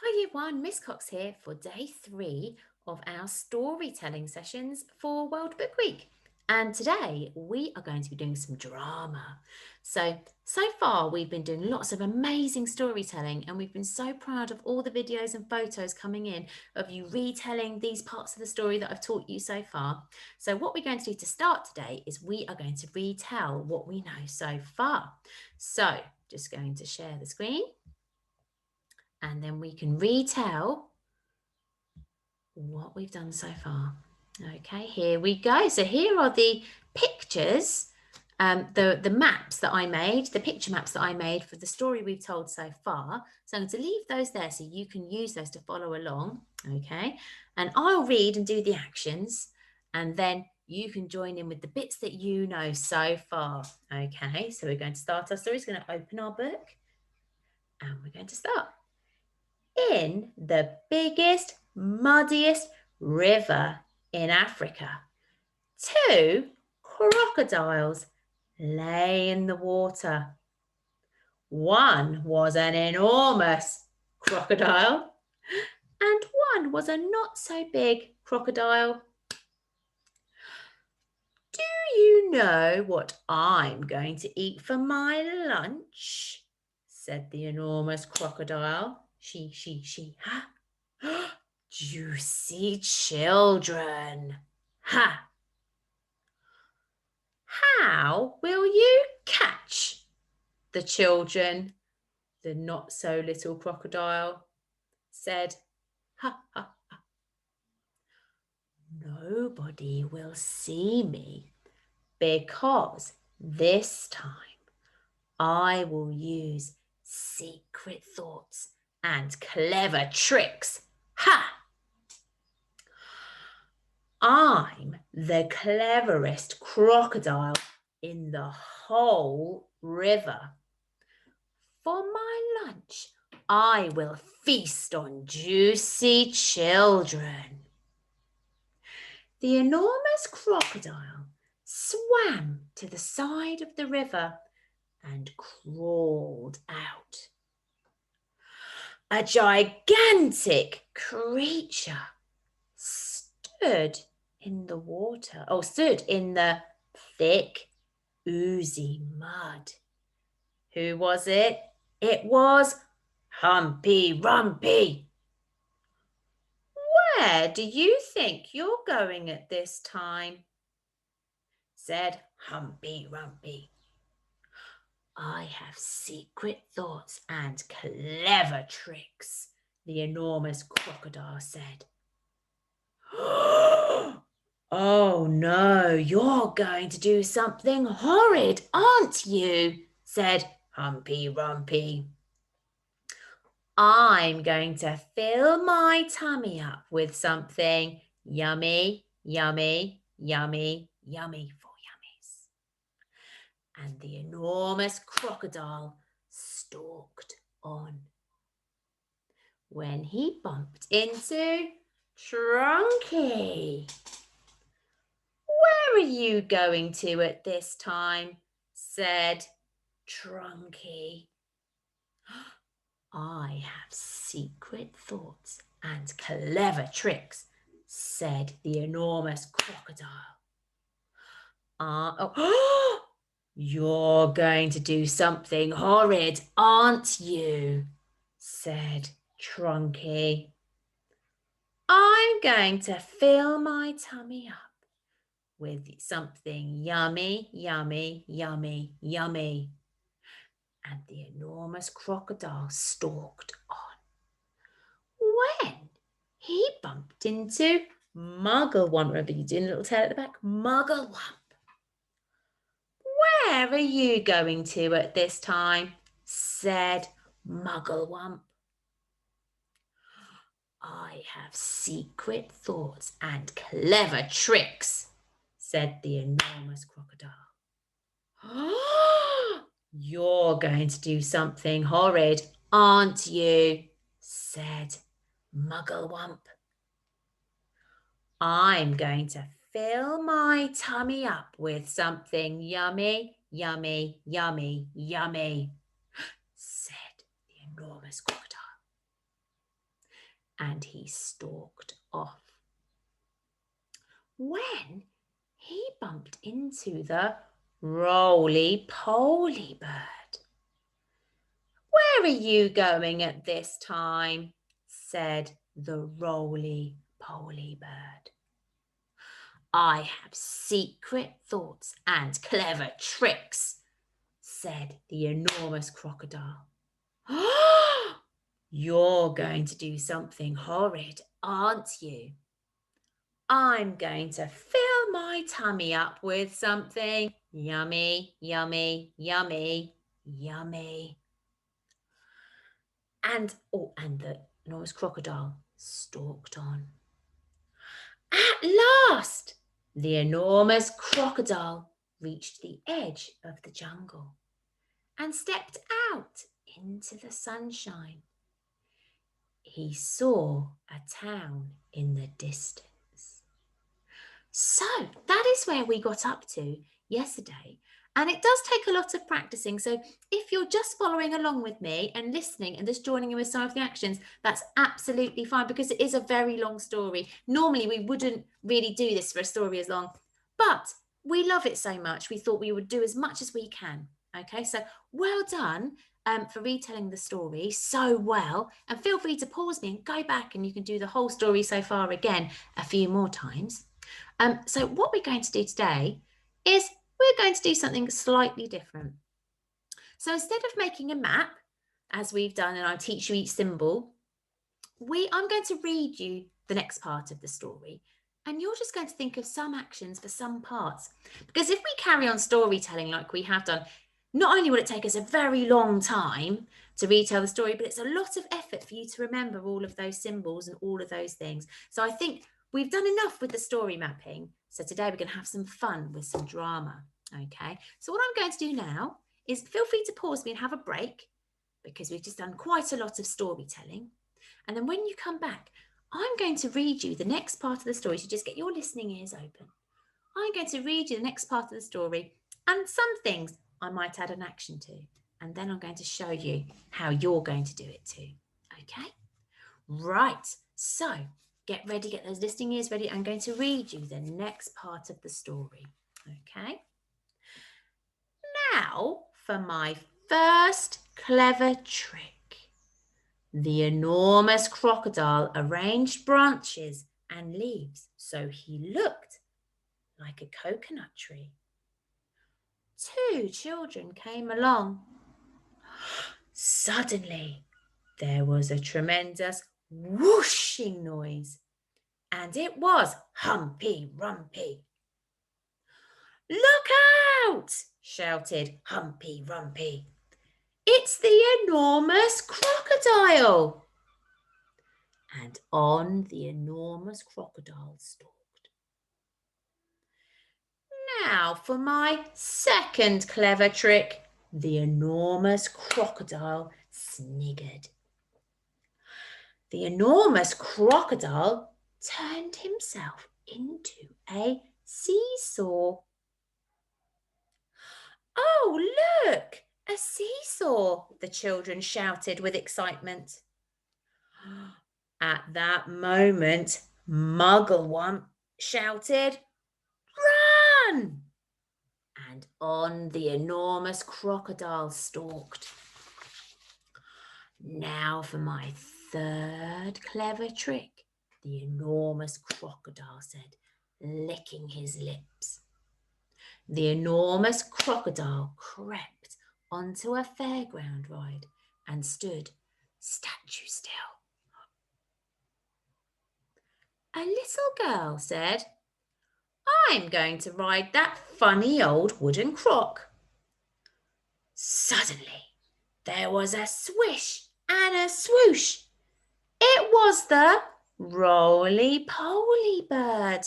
Hi Year 1, Miss Cox here for day 3 of our storytelling sessions for World Book Week. And today we are going to be doing some drama. So far we've been doing lots of amazing storytelling and we've been so proud of all the videos and photos coming in of you retelling these parts of the story that I've taught you so far. So what we're going to do to start today is we are going to retell what we know so far. So just going to share the screen. And then we can retell what we've done so far. Okay, here we go. So here are the pictures, the maps that I made, the picture maps that I made for the story we've told so far. So I'm going to leave those there so you can use those to follow along. Okay, and I'll read and do the actions, and then you can join in with the bits that you know so far. Okay, so we're going to start our story. We're going to open our book and we're going to start. In the biggest, muddiest river in Africa, 2 crocodiles lay in the water. One was an enormous crocodile, and one was a not so big crocodile. Do you know what I'm going to eat for my lunch? Said the enormous crocodile. She, ha! Juicy children. Ha! How will you catch the children? The not so little crocodile said. Ha ha. Nobody will see me because this time I will use secret thoughts and clever tricks. Ha! I'm the cleverest crocodile in the whole river. For my lunch, I will feast on juicy children. The enormous crocodile swam to the side of the river and crawled out. A gigantic creature stood in the thick, oozy mud. Who was it? It was Humpy Rumpy. Where do you think you're going at this time? Said Humpy Rumpy. I have secret thoughts and clever tricks, the enormous crocodile said. Oh no, you're going to do something horrid, aren't you? Said Humpy Rumpy. I'm going to fill my tummy up with something yummy, yummy, yummy, yummy for yummies. And the enormous crocodile stalked on. When he bumped into Trunky. Where are you going to at this time? Said Trunky. I have secret thoughts and clever tricks, said the enormous crocodile. You're going to do something horrid, aren't you? Said Trunky. I'm going to fill my tummy up with something yummy, yummy, yummy, yummy. And the enormous crocodile stalked on. When he bumped into Mugglewump, remember you doing a little tail at the back? Mugglewump. Where are you going to at this time? Said Mugglewump. I have secret thoughts and clever tricks, said the enormous crocodile. You're going to do something horrid, aren't you? Said Mugglewump. I'm going to fill my tummy up with something yummy, yummy, yummy, yummy, said the enormous crocodile. and he stalked off. When he bumped into the roly-poly bird. "Where are you going at this time?" said the roly-poly bird. "I have secret thoughts and clever tricks," said the enormous crocodile. "You're going to do something horrid, aren't you? I'm going to fill my tummy up with something yummy, yummy, yummy, yummy." And the enormous crocodile stalked on. At last, the enormous crocodile reached the edge of the jungle and stepped out into the sunshine. He saw a town in the distance. So that is where we got up to yesterday. And it does take a lot of practicing. So if you're just following along with me and listening and just joining in with some of the actions, that's absolutely fine because it is a very long story. Normally, we wouldn't really do this for a story as long, but we love it so much. We thought we would do as much as we can. Okay, so well done for retelling the story so well. And feel free to pause me and go back and you can do the whole story so far again a few more times. So what we're going to do today is we're going to do something slightly different. So instead of making a map, as we've done, and I teach you each symbol, I'm going to read you the next part of the story. And you're just going to think of some actions for some parts. Because if we carry on storytelling like we have done, not only will it take us a very long time to retell the story, but it's a lot of effort for you to remember all of those symbols and all of those things. So I think we've done enough with the story mapping. So today we're going to have some fun with some drama. Okay, so what I'm going to do now is feel free to pause me and have a break because we've just done quite a lot of storytelling. And then when you come back, I'm going to read you the next part of the story. So just get your listening ears open. I'm going to read you the next part of the story and some things I might add an action to. And then I'm going to show you how you're going to do it too. Okay? Right. So get ready, get those listening ears ready. I'm going to read you the next part of the story. Okay? Now for my first clever trick. The enormous crocodile arranged branches and leaves so he looked like a coconut tree. 2 children came along. Suddenly, there was a tremendous whooshing noise, and it was Humpy Rumpy. "Look out!" shouted Humpy Rumpy. "It's the enormous crocodile!" And on the enormous crocodile stalked. Now for my second clever trick. The enormous crocodile sniggered. The enormous crocodile turned himself into a seesaw. "Oh, look, a seesaw!" the children shouted with excitement. At that moment, Mugglewump shouted, "Run!" And on the enormous crocodile stalked. Now for my third clever trick, the enormous crocodile said, licking his lips. The enormous crocodile crept onto a fairground ride and stood statue still. A little girl said, "I'm going to ride that funny old wooden croc." Suddenly, there was a swish and a swoosh. It was the roly-poly bird.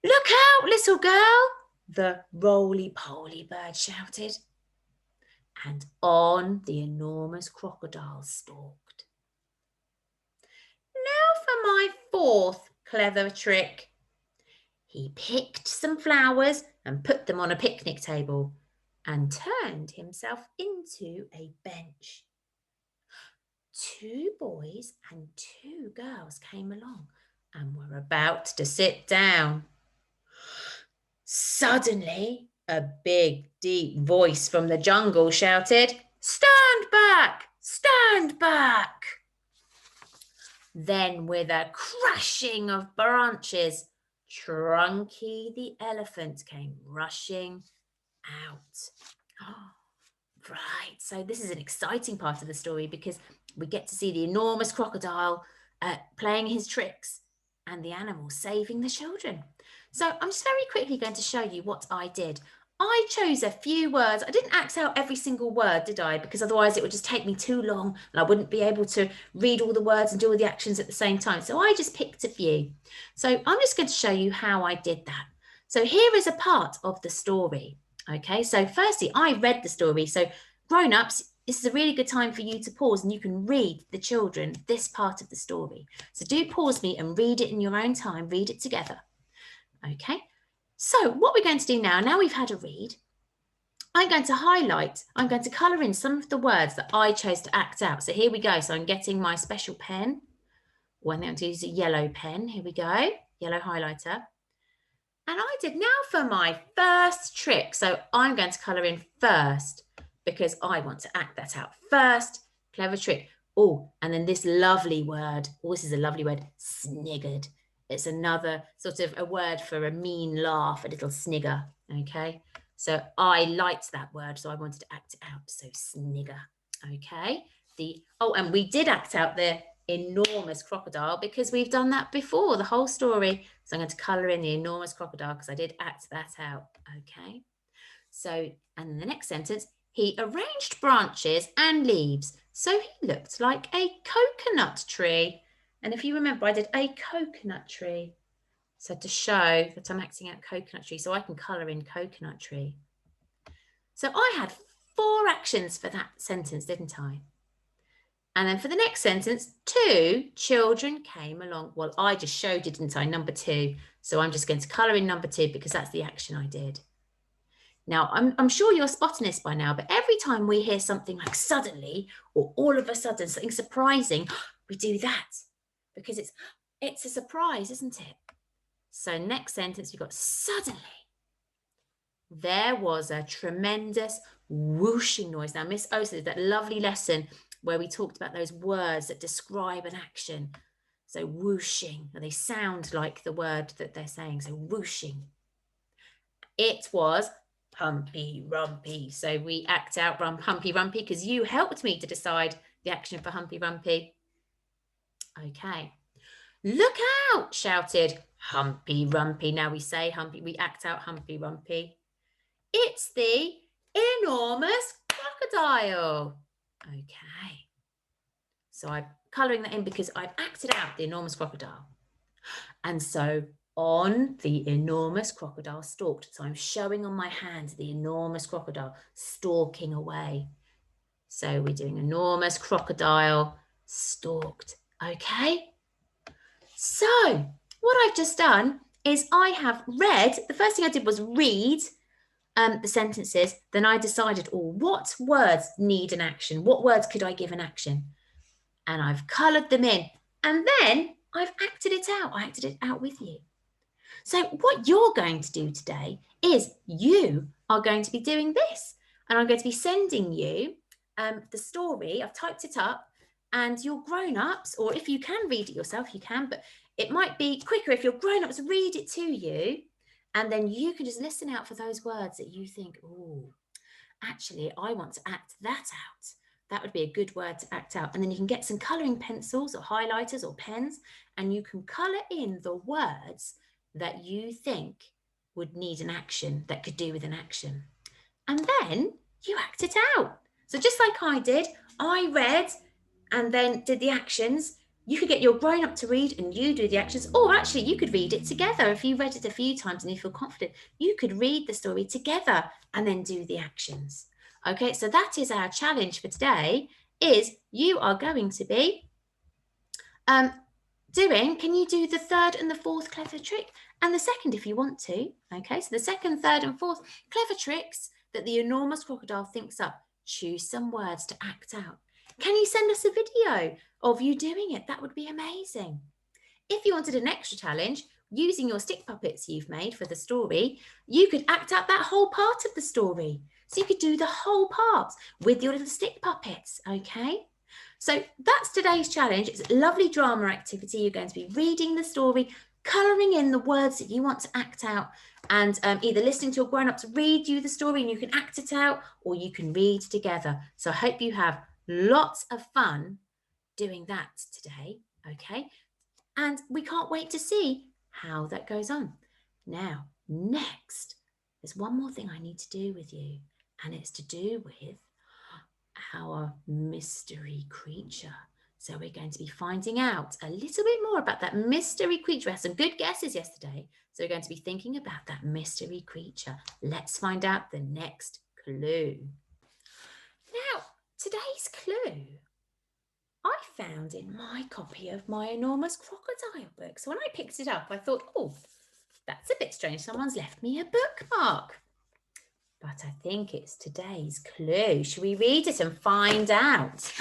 "Look out, little girl!" the roly-poly bird shouted. And on the enormous crocodile stalked. Now for my fourth clever trick. He picked some flowers and put them on a picnic table and turned himself into a bench. 2 boys and 2 girls came along and were about to sit down. Suddenly, a big, deep voice from the jungle shouted, "Stand back! Stand back!" Then, with a crashing of branches, Trunky the elephant came rushing out. Right, so this is an exciting part of the story because we get to see the enormous crocodile playing his tricks and the animals saving the children. So I'm just very quickly going to show you what I did. I chose a few words. I didn't act out every single word, did I? Because otherwise it would just take me too long and I wouldn't be able to read all the words and do all the actions at the same time. So I just picked a few. So I'm just going to show you how I did that. So here is a part of the story. Okay, so firstly, I read the story. So grown-ups, this is a really good time for you to pause and you can read the children this part of the story. So do pause me and read it in your own time, read it together. Okay, so what we're going to do now we've had a read, I'm going to highlight, I'm going to colour in some of the words that I chose to act out. So here we go. So I'm getting my special pen. I'm going to use a yellow pen. Here we go, yellow highlighter. And I did now for my first trick. So I'm going to colour in first because I want to act that out first. Clever trick. Oh, and then this lovely word. Oh, this is a lovely word. Sniggered. It's another sort of a word for a mean laugh, a little snigger. Okay. So I liked that word. So I wanted to act it out. So snigger. Okay. And we did act out the enormous crocodile because we've done that before, the whole story. So I'm going to colour in the enormous crocodile because I did act that out. Okay. So, and in the next sentence, he arranged branches and leaves so he looked like a coconut tree. And if you remember, I did a coconut tree. So to show that I'm acting out coconut tree, so I can colour in coconut tree. So I had 4 actions for that sentence, didn't I? And then for the next sentence, 2 children came along. Well, I just showed you, didn't I? Number 2. So I'm just going to colour in number 2 because that's the action I did. Now, I'm sure you're spotting this by now, but every time we hear something like suddenly or all of a sudden, something surprising, we do that because it's a surprise, isn't it? So next sentence, we've got suddenly. There was a tremendous whooshing noise. Now, Miss Osa did that lovely lesson where we talked about those words that describe an action. So whooshing, they sound like the word that they're saying. So whooshing. It was Humpy Rumpy. So we act out Humpy Rumpy because you helped me to decide the action for Humpy Rumpy. Okay. Look out, shouted Humpy Rumpy. Now we say Humpy, we act out Humpy Rumpy. It's the enormous crocodile. Okay. So I'm colouring that in because I've acted out the enormous crocodile. And so on the enormous crocodile stalked. So I'm showing on my hand the enormous crocodile stalking away. So we're doing enormous crocodile stalked. Okay. So what I've just done is I have read, the first thing I did was read the sentences. Then I decided, what words need an action? What words could I give an action? And I've coloured them in. And then I've acted it out. I acted it out with you. So what you're going to do today is you are going to be doing this. And I'm going to be sending you the story. I've typed it up. And your grown-ups, or if you can read it yourself, you can. But it might be quicker if your grown-ups read it to you. And then you can just listen out for those words that you think, actually, I want to act that out. That would be a good word to act out. And then you can get some colouring pencils or highlighters or pens, and you can colour in the words that you think would need an action, that could do with an action. And then you act it out. So just like I did, I read and then did the actions. You could get your grown-up to read and you do the actions, or actually you could read it together. If you read it a few times and you feel confident, you could read the story together and then do the actions. Okay, so that is our challenge for today, is you are going to be can you do the 3rd and the 4th clever trick? And the 2nd if you want to. Okay, so the 2nd, 3rd and 4th clever tricks that the enormous crocodile thinks up. Choose some words to act out. Can you send us a video of you doing it? That would be amazing. If you wanted an extra challenge, using your stick puppets you've made for the story, you could act out that whole part of the story. So you could do the whole part with your little stick puppets, okay? So that's today's challenge. It's a lovely drama activity. You're going to be reading the story, colouring in the words that you want to act out, and either listening to your grown-ups read you the story and you can act it out, or you can read together. So I hope you have lots of fun doing that today, okay? And we can't wait to see how that goes on. Now, next, there's one more thing I need to do with you, and it's to do with our mystery creature. So we're going to be finding out a little bit more about that mystery creature. We had some good guesses yesterday. So we're going to be thinking about that mystery creature. Let's find out the next clue. Now, today's clue I found in my copy of my enormous crocodile book. So when I picked it up, I thought, oh, that's a bit strange. Someone's left me a bookmark. But I think it's today's clue. Shall we read it and find out?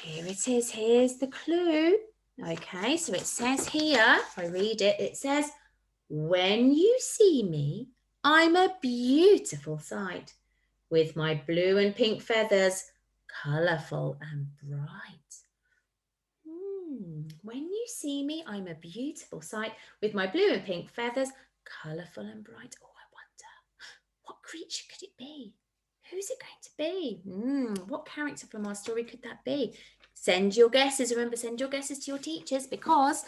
Here it is. Here's the clue. Okay, so it says here, if I read it, it says, when you see me, I'm a beautiful sight with my blue and pink feathers, colourful and bright. When you see me, I'm a beautiful sight with my blue and pink feathers, colourful and bright. Oh, I wonder, what creature could it be? Who's it going to be? What character from our story could that be? Send your guesses. Remember, send your guesses to your teachers because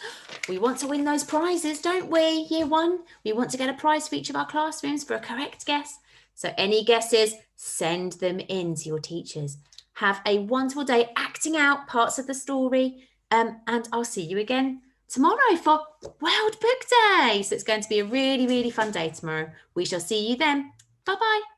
we want to win those prizes, don't we? Year 1, we want to get a prize for each of our classrooms for a correct guess. So any guesses, send them in to your teachers. Have a wonderful day acting out parts of the story. And I'll see you again tomorrow for World Book Day. So it's going to be a really, really fun day tomorrow. We shall see you then. Bye-bye.